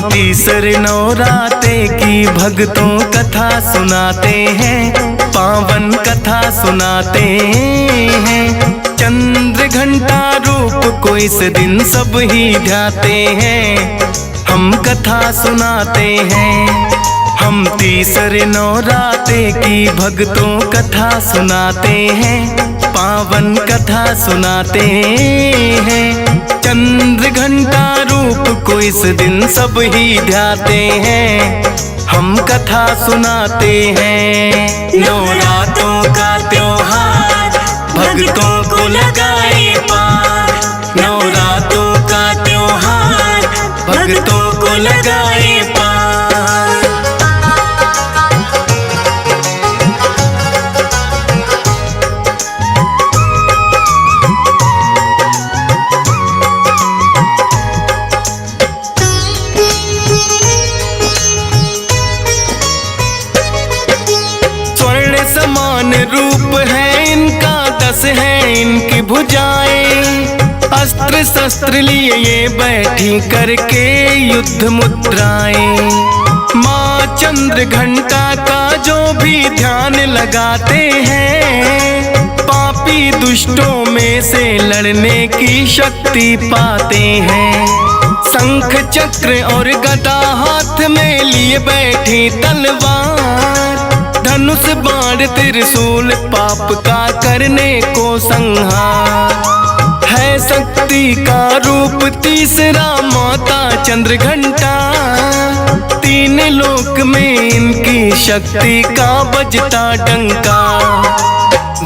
तीसरे नवराते की भक्तों कथा सुनाते हैं, पावन कथा सुनाते हैं। चंद्र घंटा रूप को इस दिन सब ही ध्याते हैं, हम कथा सुनाते हैं। हम तीसरे नवराते की भक्तों कथा सुनाते हैं, पावन कथा सुनाते हैं। चंद्र घंटा रूप को इस दिन सब ही ध्याते हैं, हम कथा सुनाते हैं। नवरात्रों का त्योहार भक्तों को लगाए पार, नवरात्रों का त्योहार भक्तों को लगाए पार। समान रूप है इनका, 10 है इनकी भुजाएं। अस्त्र शस्त्र लिए ये बैठी करके युद्ध मुद्राएं। माँ चंद्र घंटा का जो भी ध्यान लगाते हैं, पापी दुष्टों में से लड़ने की शक्ति पाते हैं। शंख चक्र और गदा हाथ में लिए बैठी तलवार, धनुष बाण त्रिशूल पाप का करने को संहार। है शक्ति का रूप तीसरा माता चंद्र घंटा, 3 लोक में इनकी शक्ति का बजता डंका।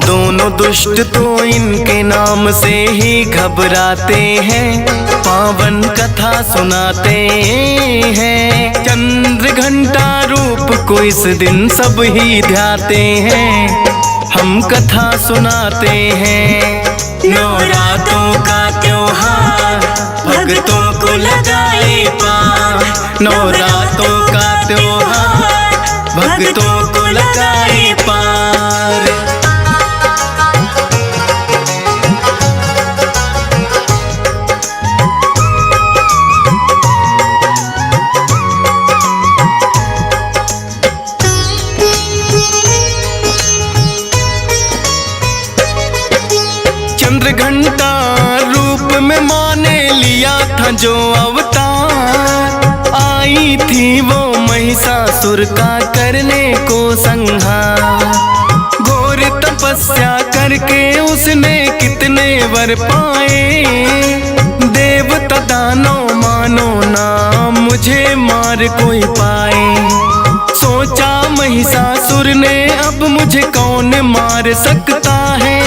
दोनों दुष्ट तो इनके नाम से ही घबराते हैं, पावन कथा सुनाते हैं। चंद्र घंटा रूप को इस दिन सब ही ध्याते हैं, हम कथा सुनाते हैं। नवरात्रों का त्योहार भक्तों को लगाए पार, नवरात्रों का त्योहार भक्तों को लगाए पार। चंद्र घंटा रूप में माँ ने लिया था जो अवतार, आई थी वो महिषासुर का करने को संहार। घोर तपस्या करके उसने कितने वर पाए, देवता दानव मानो ना मुझे मार कोई पाए। सोचा महिषासुर ने अब मुझे कौन मार सकता है,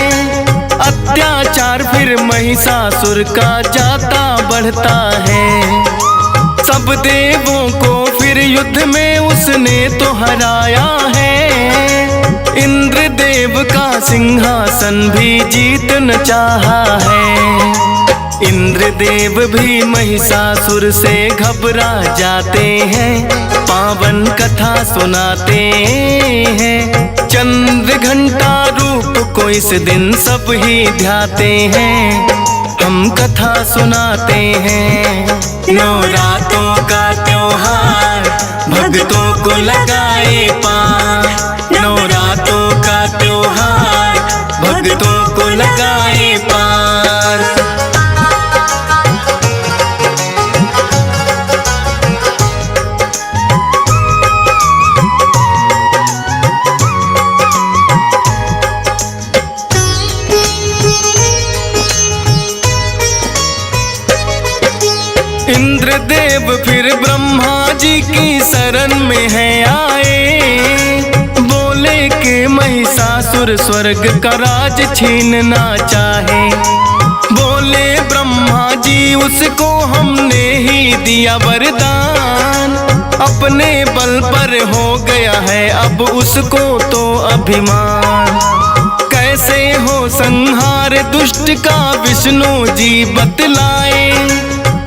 अत्याचार फिर महिषासुर का जाता बढ़ता है। सब देवों को फिर युद्ध में उसने तो हराया है, इंद्र देव का सिंहासन भी जीत न चाहा है। इंद्र देव भी महिषासुर से घबरा जाते हैं, पावन कथा सुनाते हैं। चंद्र घंटा रूप को इस दिन सब ही ध्याते हैं, हम कथा सुनाते हैं। नवरात्रों का त्योहार भक्तों को लगाए पार, नवरात्रों का त्योहार भक्तों को लगाए पार। इंद्रदेव फिर ब्रह्मा जी की शरण में है आए, बोले कि महिषासुर स्वर्ग का राज छीनना चाहे। बोले ब्रह्मा जी उसको हमने ही दिया वरदान, अपने बल पर हो गया है अब उसको तो अभिमान। कैसे हो संहार दुष्ट का विष्णु जी बतलाए,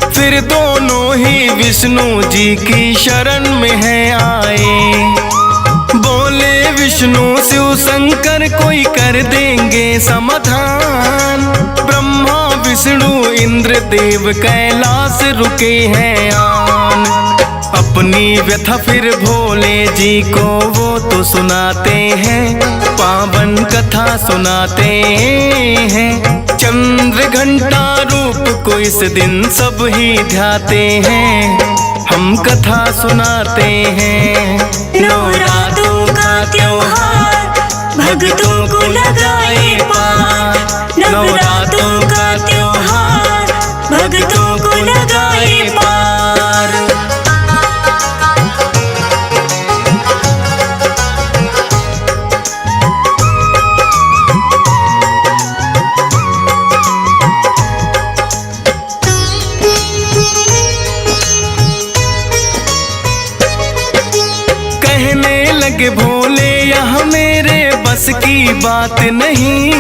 फिर दोनों ही विष्णु जी की शरण में है आए। बोले विष्णु शिव शंकर कोई कर देंगे समाधान, ब्रह्मा विष्णु इंद्र देव कैलाश रुके हैं आन। अपनी व्यथा फिर भोले जी को वो तो सुनाते हैं, पावन कथा सुनाते हैं। चंद्र घंटा रूप को इस दिन सब ही ध्याते हैं, हम कथा सुनाते हैं। नवरात्रों का त्योहार भक्तों को लगाए पार, नवरात्रों का त्योहार भक्तों को लगाए पार। कहने लगे भोले यह मेरे बस की बात नहीं,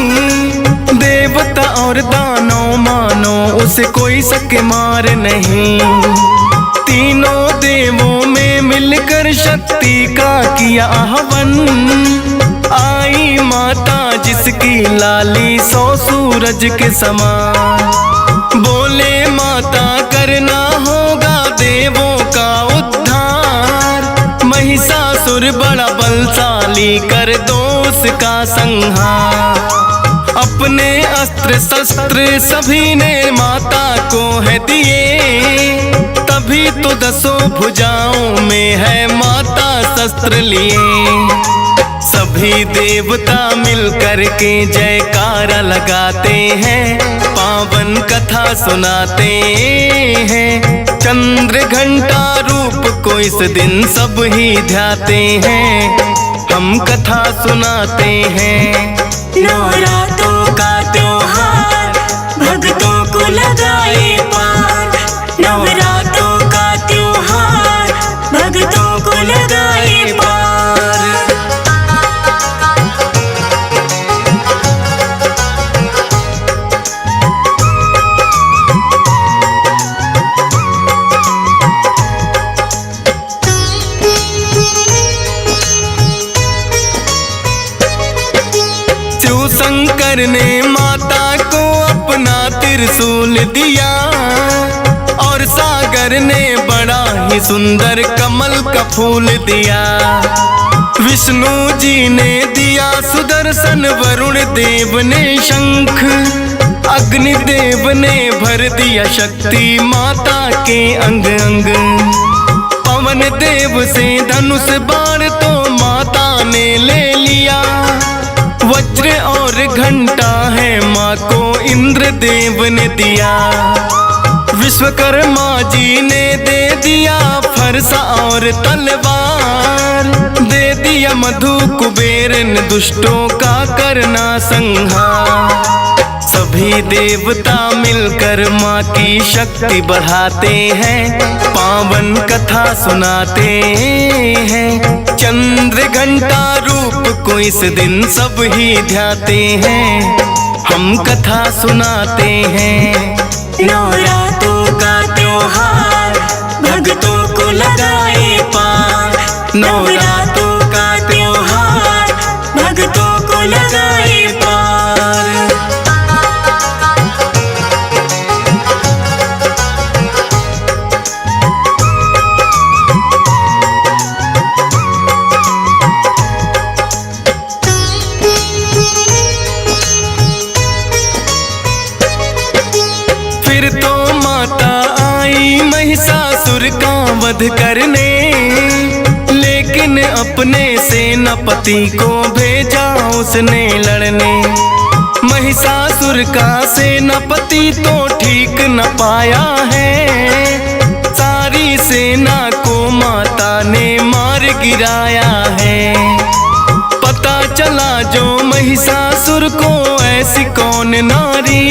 देवता और दानव मानो उसे कोई सके मार नहीं। तीनों देवों में मिलकर शक्ति का किया आह्वान, आई माता जिसकी लाली 100 सूरज के समान। बोले माता करना होगा देवों का उद्धार, महिषासुर बड़ा बलशाली कर दो उसका संहार। अपने अस्त्र शस्त्र सभी ने माता को है दिए, तभी तो 10 भुजाओं में है माता शस्त्र लिए। सभी देवता मिल कर के जयकारा लगाते हैं, पावन कथा सुनाते हैं। चंद्र घंटा रूप को इस दिन सब ही ध्याते हैं, हम कथा सुनाते हैं। नवरात्रों का त्योहार भक्तों को लगाए पार, नवरात्रों का त्योहार भक्तों को लगाए पार। शंकर ने माता को अपना त्रिशूल दिया, और सागर ने बड़ा ही सुंदर कमल का फूल दिया। विष्णु जी ने दिया सुदर्शन, वरुण देव ने शंख, अग्निदेव ने भर दिया शक्ति माता के अंग अंग। पवन देव से धनुष बाण तो माता ने ले लिया, वज्र और घंटा है माँ को इंद्र देव ने दिया। विश्वकर्मा जी ने दे दिया फरसा और तलवार, दे दिया मधु कुबेर ने दुष्टों का करना संहार। सभी देवता मिलकर माँ की शक्ति बढ़ाते हैं, पावन कथा सुनाते हैं। चंद्र घंटा रूप को इस दिन सब ही ध्याते हैं, हम कथा सुनाते हैं। नवरात्रों का त्योहार भक्तों को लगाए पार, नवरात्रों का त्योहार भक्तों को लगाए पार। फिर तो माता आई महिषासुर का वध करने, लेकिन अपने सेनापति को भेजा उसने लड़ने। महिषासुर का सेनापति तो ठीक न पाया है, सारी सेना को माता ने मार गिराया है। पता चला जो महिषासुर को ऐसी कौन नारी,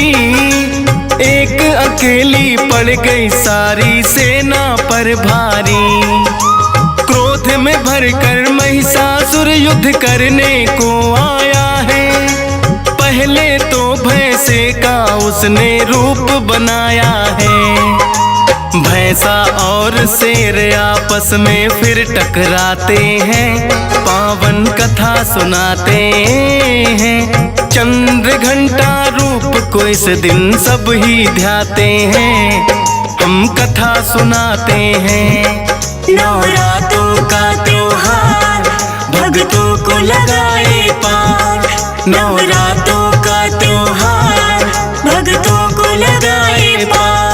एक अकेली पड़ गई सारी सेना पर भारी। क्रोध में भरकर महिषासुर युद्ध करने को आया है, पहले तो भैंसे का उसने रूप बनाया है। भैंसा और शेर आपस में फिर टकराते हैं, पावन कथा सुनाते हैं। चंद्र घंटा रूप को इस दिन सब ही ध्याते हैं, हम कथा सुनाते हैं। नवरात्रों का त्योहार भक्तों को लगाए पार। नवरात्रों का त्योहार भक्तों को लगाए पार।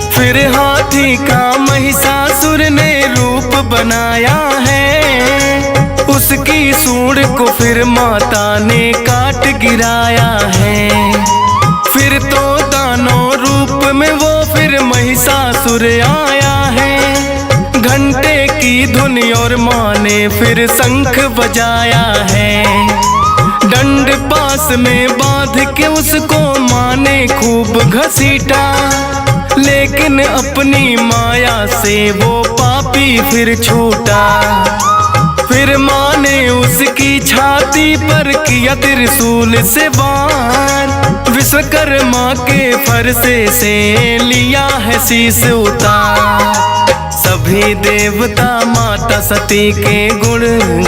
फिर हाथी का महिषासुर ने रूप बनाया है, उसकी सूंड को फिर माता ने काट गिराया है। फिर तो दानव रूप में वो फिर महिषासुर आया है। घंटे की धुन और माँ ने फिर शंख बजाया है। डंड पास में बांध के उसको माँ ने खूब घसीटा, लेकिन अपनी माया से वो पापी फिर छूटा। फिर माँ ने उसकी छाती पर किया त्रिशूल से वार। विश्वकर्मा के फरसे से लिया है शीश उतार। सभी देवता माता सती के गुण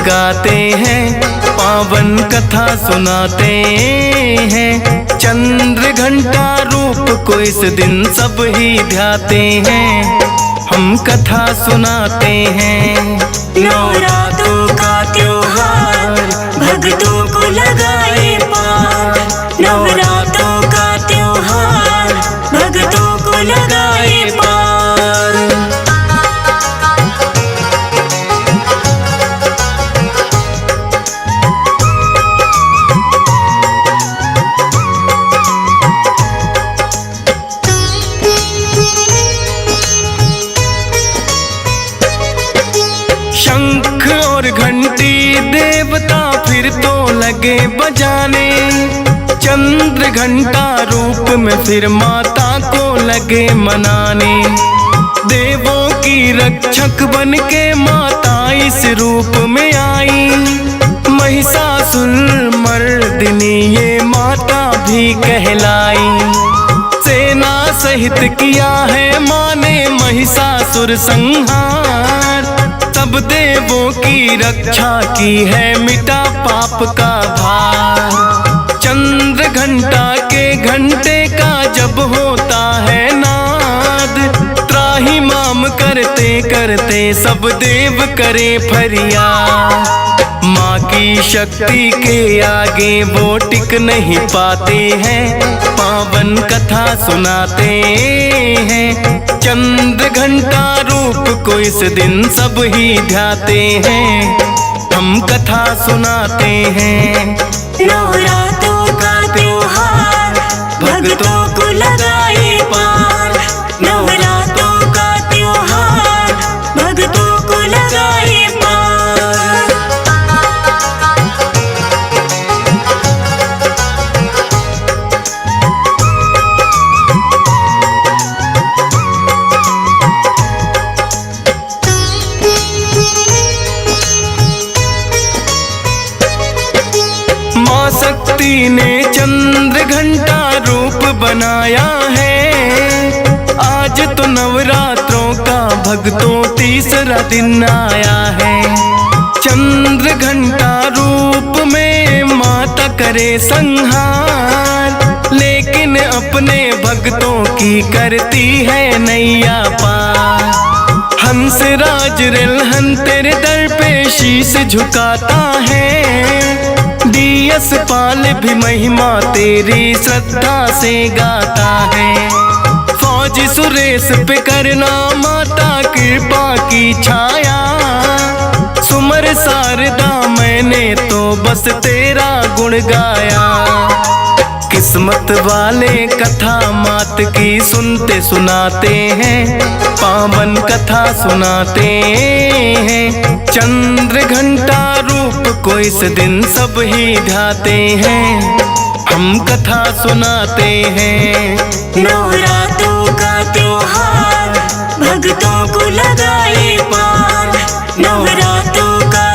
गाते हैं, पावन कथा सुनाते हैं। चंद्र घंटा रूप को इस दिन सब ही ध्याते हैं, हम कथा सुनाते हैं। नवरात्रों का त्योहार भक्तों को लगाए पार। नवरात्रों का त्योहार भक्तों को लगाए पार। शंख और घंटी देवता फिर तो लगे बजाने। चंद्र घंटा रूप में फिर माता को लगे मनाने। देवों की रक्षक बन के माता इस रूप में आई। महिषासुर मर्दिनी ये माता भी कहलाई। सेना सहित किया है माँ ने महिषासुर संहार। सब देवों की रक्षा की है, मिटा पाप का भार। चंद्र घंटा के घंटे का जब होता है नाद, त्राही माम करते करते सब देव करे फरियाद। माँ की शक्ति के आगे वो टिक नहीं पाते हैं, पावन कथा सुनाते हैं। चंद्र घंटा रूप को इस दिन सब ही ध्याते हैं, हम कथा सुनाते हैं। नवरात्रों का त्योहार भक्तों को लगाए पार। नवरात्रों का त्योहार भक्तों को लगाए पार। शक्ति ने चंद्र घंटा रूप बनाया है। आज तो नवरात्रों का भक्तों तीसरा दिन आया है। चंद्र घंटा रूप में माता करे संहार, लेकिन अपने भक्तों की करती है नैया पार। हंस राज रिलहन तेरे दर पे शीश झुकाता है। डीएस पाल भी महिमा तेरी श्रद्धा से गाता है। फौजी सुरेश पे करना माता कृपा की छाया। सुमर शारदा मैंने तो बस तेरा गुण गाया। किस्मत वाले कथा मात की सुनते सुनाते हैं, पावन कथा सुनाते हैं। चंद्र घंटा रूप को इस दिन सब ही ध्याते हैं, हम कथा सुनाते हैं। नवरात्रों का त्योहार भक्तों को लगाए पार। नवरात्रों का